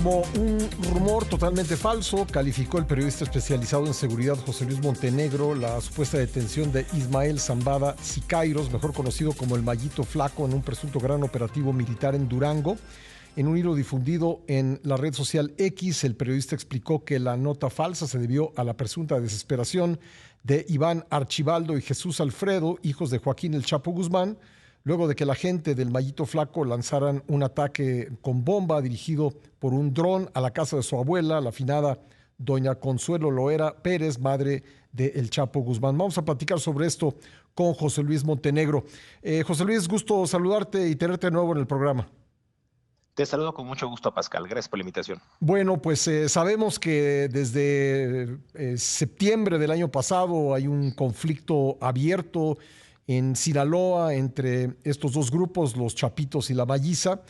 Como un rumor totalmente falso, calificó el periodista especializado en seguridad José Luis Montenegro la supuesta detención de Ismael Zambada Siqueiros, mejor conocido como el Mallito Flaco, en un presunto gran operativo militar en Durango. En un hilo difundido en la red social X, el periodista explicó que la nota falsa se debió a la presunta desesperación de Iván Archibaldo y Jesús Alfredo, hijos de Joaquín El Chapo Guzmán, luego de que la gente del Mallito Flaco lanzaran un ataque con bomba dirigido por un dron a la casa de su abuela, la finada doña Consuelo Loera Pérez, madre de El Chapo Guzmán. Vamos a platicar sobre esto con José Luis Montenegro. José Luis, gusto saludarte y tenerte de nuevo en el programa. Te saludo con mucho gusto, Pascal. Gracias por la invitación. Bueno, pues sabemos que desde septiembre del año pasado hay un conflicto abierto en Sinaloa entre estos dos grupos, los Chapitos y la Malliza,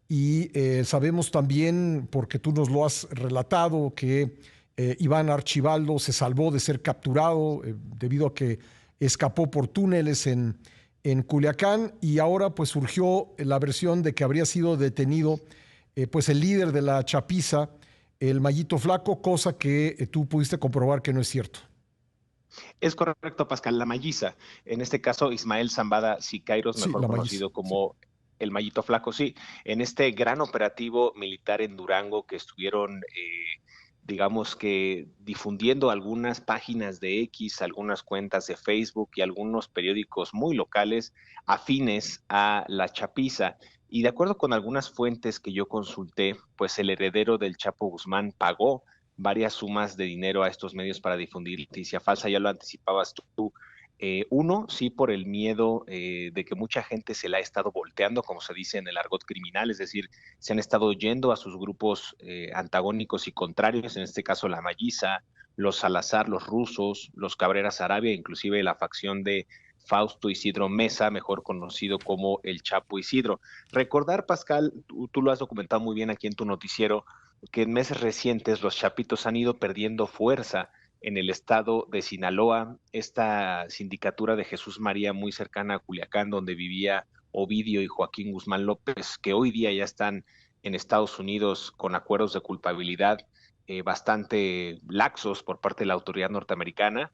y sabemos también, porque tú nos lo has relatado, que Iván Archibaldo se salvó de ser capturado debido a que escapó por túneles en Culiacán, y ahora pues surgió la versión de que habría sido detenido pues el líder de la chapiza, el Mallito Flaco, cosa que tú pudiste comprobar que no es cierto. Es correcto, Pascal. La Malliza, en este caso Ismael Zambada Siqueiros, Sí, mejor la Malliza. conocido Sí. como el Mallito Flaco, sí, en este gran operativo militar en Durango que estuvieron, digamos que difundiendo algunas páginas de X, algunas cuentas de Facebook y algunos periódicos muy locales afines a la chapiza. Y de acuerdo con algunas fuentes que yo consulté, pues el heredero del Chapo Guzmán pagó varias sumas de dinero a estos medios para difundir noticia falsa, ya lo anticipabas tú. Uno, sí, por el miedo de que mucha gente se la ha estado volteando, como se dice en el argot criminal, es decir, se han estado yendo a sus grupos antagónicos y contrarios, en este caso la Malliza, los Salazar, los rusos, los Cabrera Arabia, inclusive la facción de Fausto Isidro Mesa, mejor conocido como el Chapo Isidro. Recordar, Pascal, tú lo has documentado muy bien aquí en tu noticiero, que en meses recientes los Chapitos han ido perdiendo fuerza en el estado de Sinaloa, esta sindicatura de Jesús María muy cercana a Culiacán, donde vivía Ovidio y Joaquín Guzmán López, que hoy día ya están en Estados Unidos con acuerdos de culpabilidad bastante laxos por parte de la autoridad norteamericana,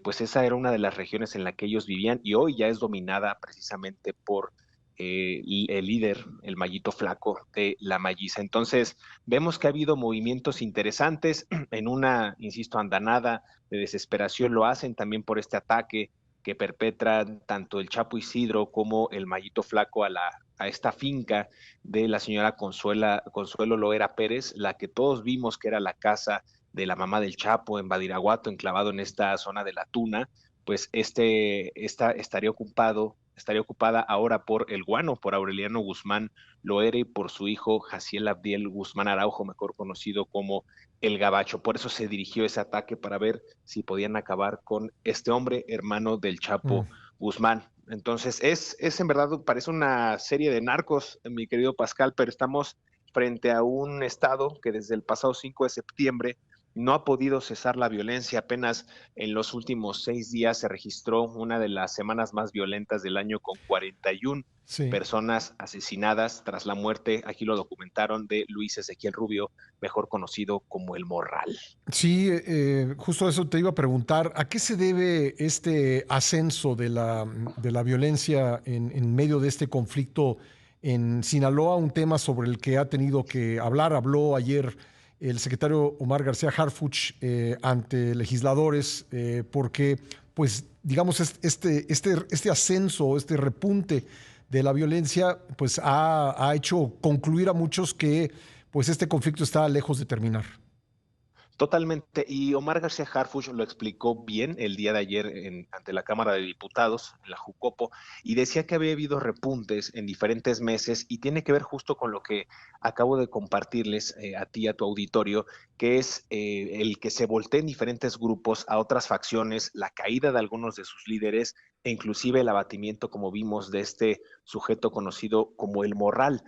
pues esa era una de las regiones en la que ellos vivían y hoy ya es dominada precisamente por el líder, el Mallito Flaco de la Malliza. Entonces, vemos que ha habido movimientos interesantes en una, insisto, andanada de desesperación. Lo hacen también por este ataque que perpetran tanto el Chapo Isidro como el Mallito Flaco a esta finca de la señora Consuelo Loera Pérez, la que todos vimos que era la casa de la mamá del Chapo en Badiraguato, enclavado en esta zona de la Tuna. Pues estaría ocupada ahora por el guano, por Aureliano Guzmán Loera y por su hijo Jaciel Abdiel Guzmán Araujo, mejor conocido como el Gabacho. Por eso se dirigió ese ataque para ver si podían acabar con este hombre, hermano del Mm. Chapo Guzmán. Entonces, es en verdad, parece una serie de narcos, mi querido Pascal, pero estamos frente a un estado que desde el pasado 5 de septiembre no ha podido cesar la violencia. Apenas en los últimos 6 días se registró una de las semanas más violentas del año con 41 Sí. personas asesinadas tras la muerte, aquí lo documentaron, de Luis Ezequiel Rubio, mejor conocido como el Morral. Sí, justo eso te iba a preguntar, ¿a qué se debe este ascenso de la violencia en medio de este conflicto en Sinaloa? Un tema sobre el que ha tenido que hablar, habló ayer el secretario Omar García Harfuch ante legisladores, porque, pues, digamos, este ascenso, este repunte de la violencia, pues ha hecho concluir a muchos que, pues, este conflicto está lejos de terminar. Totalmente, y Omar García Harfuch lo explicó bien el día de ayer ante la Cámara de Diputados, en la Jucopo, y decía que había habido repuntes en diferentes meses y tiene que ver justo con lo que acabo de compartirles a ti, a tu auditorio, que es el que se volteen diferentes grupos a otras facciones, la caída de algunos de sus líderes e inclusive el abatimiento, como vimos, de este sujeto conocido como el Morral.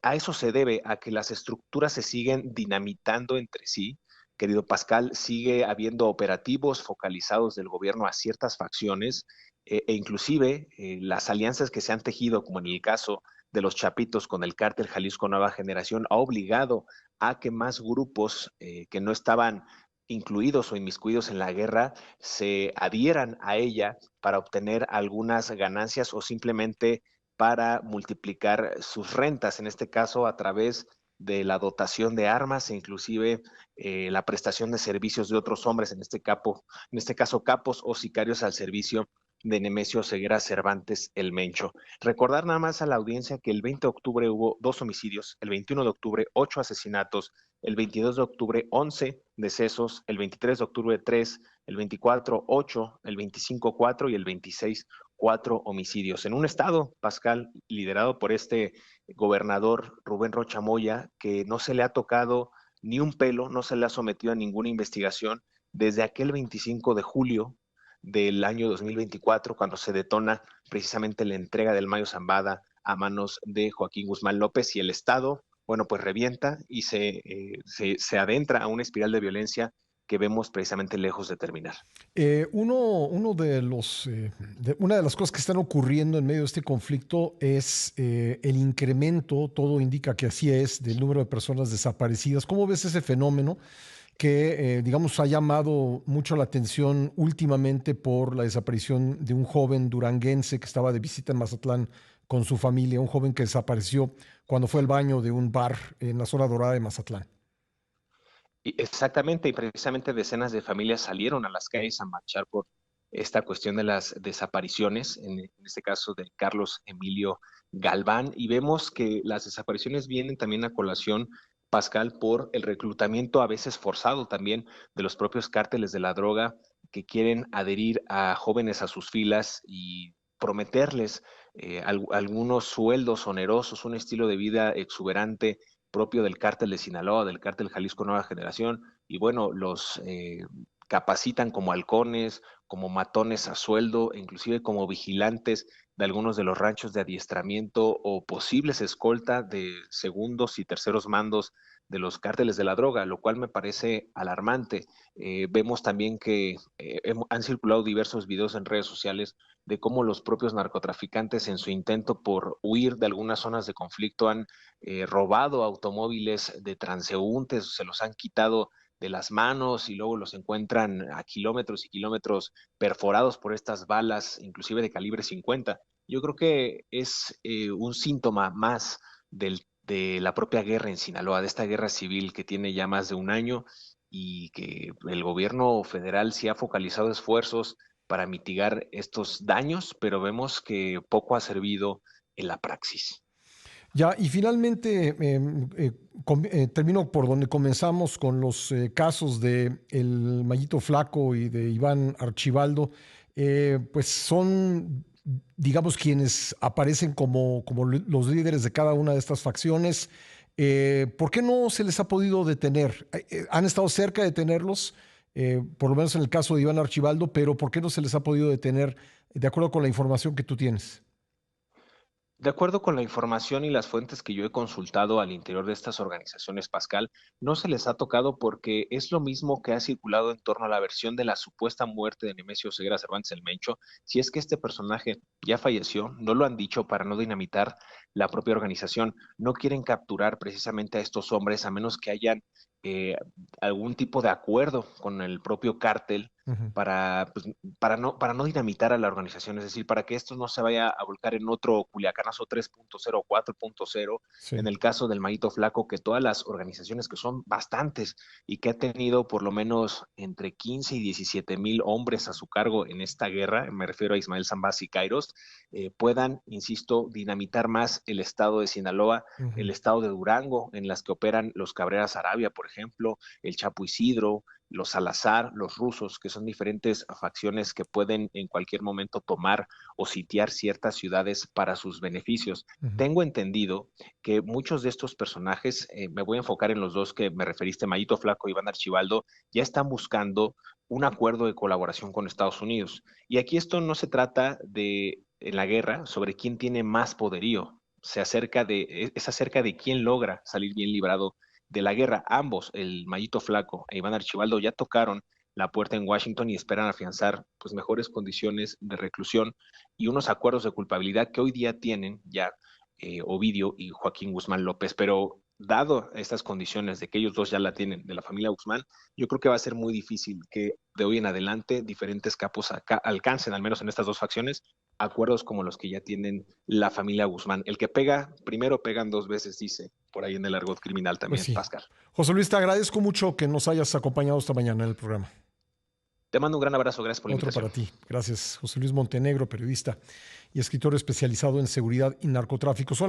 A eso se debe, a que las estructuras se siguen dinamitando entre sí, querido Pascal, sigue habiendo operativos focalizados del gobierno a ciertas facciones e inclusive las alianzas que se han tejido, como en el caso de los Chapitos con el cártel Jalisco Nueva Generación ha obligado a que más grupos que no estaban incluidos o inmiscuidos en la guerra se adhieran a ella para obtener algunas ganancias o simplemente para multiplicar sus rentas, en este caso a través de la dotación de armas e inclusive la prestación de servicios de otros hombres, en este caso capos o sicarios al servicio de Nemesio Ceguera Cervantes el Mencho. Recordar nada más a la audiencia que el 20 de octubre hubo 2 homicidios, el 21 de octubre 8 asesinatos, el 22 de octubre 11 decesos, el 23 de octubre 3, el 24 8, el 25 4 y el 26 4 homicidios. En un estado, Pascal, liderado por este gobernador Rubén Rocha Moya, que no se le ha tocado ni un pelo, no se le ha sometido a ninguna investigación desde aquel 25 de julio del año 2024, cuando se detona precisamente la entrega del Mayo Zambada a manos de Joaquín Guzmán López y el Estado, bueno, pues revienta y se adentra a una espiral de violencia que vemos precisamente lejos de terminar. Una de las cosas que están ocurriendo en medio de este conflicto es el incremento, todo indica que así es, del número de personas desaparecidas. ¿Cómo ves ese fenómeno que, digamos, ha llamado mucho la atención últimamente por la desaparición de un joven duranguense que estaba de visita en Mazatlán con su familia, un joven que desapareció cuando fue al baño de un bar en la zona dorada de Mazatlán? Exactamente, y precisamente decenas de familias salieron a las calles a marchar por esta cuestión de las desapariciones, en este caso de Carlos Emilio Galván, y vemos que las desapariciones vienen también a colación, Pascal, por el reclutamiento a veces forzado también de los propios cárteles de la droga que quieren adherir a jóvenes a sus filas y prometerles algunos sueldos onerosos, un estilo de vida exuberante propio del cártel de Sinaloa, del cártel Jalisco Nueva Generación, y bueno, los capacitan como halcones, como matones a sueldo, e inclusive como vigilantes de algunos de los ranchos de adiestramiento o posibles escolta de segundos y terceros mandos de los cárteles de la droga, lo cual me parece alarmante. Vemos también que han circulado diversos videos en redes sociales de cómo los propios narcotraficantes en su intento por huir de algunas zonas de conflicto han robado automóviles de transeúntes, se los han quitado de las manos y luego los encuentran a kilómetros y kilómetros perforados por estas balas, inclusive de calibre 50. Yo creo que es un síntoma más de la propia guerra en Sinaloa, de esta guerra civil que tiene ya más de un año y que el gobierno federal sí ha focalizado esfuerzos para mitigar estos daños, pero vemos que poco ha servido en la praxis. Ya, y finalmente termino por donde comenzamos con los casos de el Mayito Flaco y de Iván Archibaldo. Pues son, digamos, quienes aparecen como los líderes de cada una de estas facciones. ¿Por qué no se les ha podido detener? Han estado cerca de detenerlos, por lo menos en el caso de Iván Archibaldo, pero ¿por qué no se les ha podido detener de acuerdo con la información que tú tienes? De acuerdo con la información y las fuentes que yo he consultado al interior de estas organizaciones, Pascal, no se les ha tocado porque es lo mismo que ha circulado en torno a la versión de la supuesta muerte de Nemesio Ceguera Cervantes el Mencho. Si es que este personaje ya falleció, no lo han dicho para no dinamitar la propia organización. No quieren capturar precisamente a estos hombres a menos que hayan eh, algún tipo de acuerdo con el propio cártel Ujú. para, pues, para no dinamitar a la organización, es decir, para que esto no se vaya a volcar en otro Culiacanazo 3.0 o 4.0, Sí. en el caso del Mayito Flaco, que todas las organizaciones que son bastantes y que ha tenido por lo menos entre 15 y 17 mil hombres a su cargo en esta guerra, me refiero a Ismael Zambaz y Kairos, puedan, insisto, dinamitar más el estado de Sinaloa, el Ujú. estado de Durango, en las que operan los Cabreras Arabia, por ejemplo, el Chapo Isidro, los Salazar, los rusos, que son diferentes facciones que pueden en cualquier momento tomar o sitiar ciertas ciudades para sus beneficios. Ujú. Tengo entendido que muchos de estos personajes, me voy a enfocar en los dos que me referiste, Mayito Flaco y Iván Archibaldo, ya están buscando un acuerdo de colaboración con Estados Unidos. Y aquí esto no se trata de, en la guerra, sobre quién tiene más poderío, es acerca de quién logra salir bien librado de la guerra. Ambos, el Mayito Flaco e Iván Archibaldo, ya tocaron la puerta en Washington y esperan afianzar pues, mejores condiciones de reclusión y unos acuerdos de culpabilidad que hoy día tienen ya Ovidio y Joaquín Guzmán López, pero dado estas condiciones de que ellos dos ya la tienen de la familia Guzmán, yo creo que va a ser muy difícil que de hoy en adelante diferentes capos alcancen, al menos en estas dos facciones, acuerdos como los que ya tienen la familia Guzmán. El que pega, primero pegan dos veces, dice por ahí en el argot criminal Pues también, sí. Pascal. José Luis, te agradezco mucho que nos hayas acompañado esta mañana en el programa. Te mando un gran abrazo, gracias por la Otro invitación. para ti. Gracias. José Luis Montenegro, periodista y escritor especializado en seguridad y narcotráfico. Son las